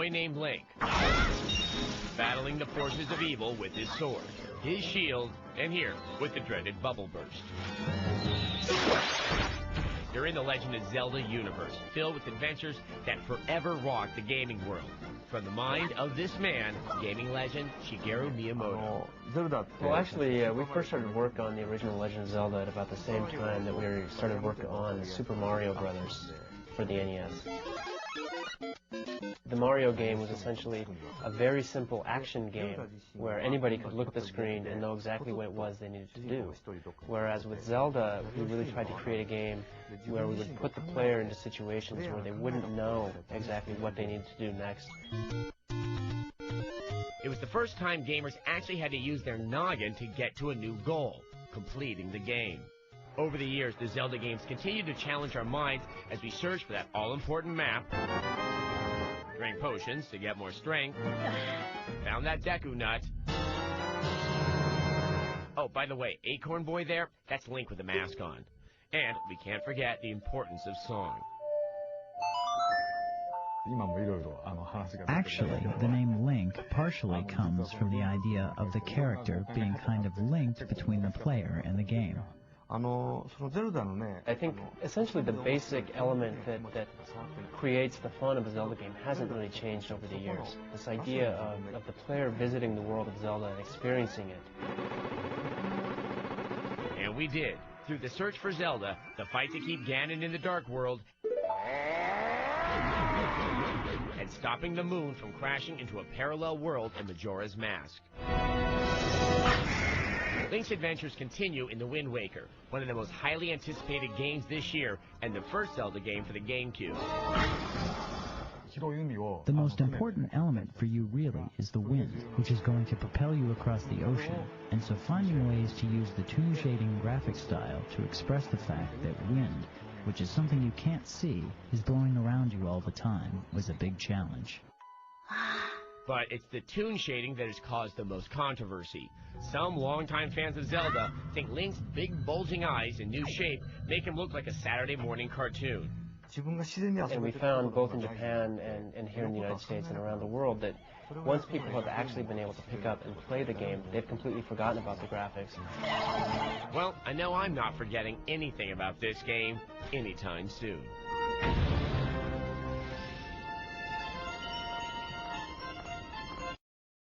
boy named Link, battling the forces of evil with his sword, his shield, and here, with the dreaded bubble burst. You're in the Legend of Zelda universe, filled with adventures that forever rock the gaming world. From the mind of this man, gaming legend Shigeru Miyamoto. Well, actually, we first started work on the original Legend of Zelda at about the same time that we started work on Super Mario Brothers for the NES. The Mario game was essentially a very simple action game where anybody could look at the screen and know exactly what it was they needed to do. Whereas with Zelda, we really tried to create a game where we would put the player into situations where they wouldn't know exactly what they needed to do next. It was the first time gamers actually had to use their noggin to get to a new goal, completing the game. Over the years, the Zelda games continued to challenge our minds as we searched for that all-important map, drank potions to get more strength, found that Deku nut. Oh, by the way, Acorn Boy there, that's Link with a mask on. And we can't forget the importance of song. Actually, the name Link partially comes from the idea of the character being kind of linked between the player and the game. I think essentially the basic element that creates the fun of a Zelda game hasn't really changed over the years. This idea of the player visiting the world of Zelda and experiencing it. And we did. Through the search for Zelda, the fight to keep Ganon in the Dark World, and stopping the moon from crashing into a parallel world in Majora's Mask. Link's adventures continue in The Wind Waker, one of the most highly anticipated games this year, and the first Zelda game for the GameCube. The most important element for you really is the wind, which is going to propel you across the ocean, and so finding ways to use the toon shading graphic style to express the fact that wind, which is something you can't see, is blowing around you all the time, was a big challenge. But it's the toon shading that has caused the most controversy. Some longtime fans of Zelda think Link's big bulging eyes and new shape make him look like a Saturday morning cartoon. And we found both in Japan and here in the United States and around the world that once people have actually been able to pick up and play the game, they've completely forgotten about the graphics. Well, I know I'm not forgetting anything about this game anytime soon.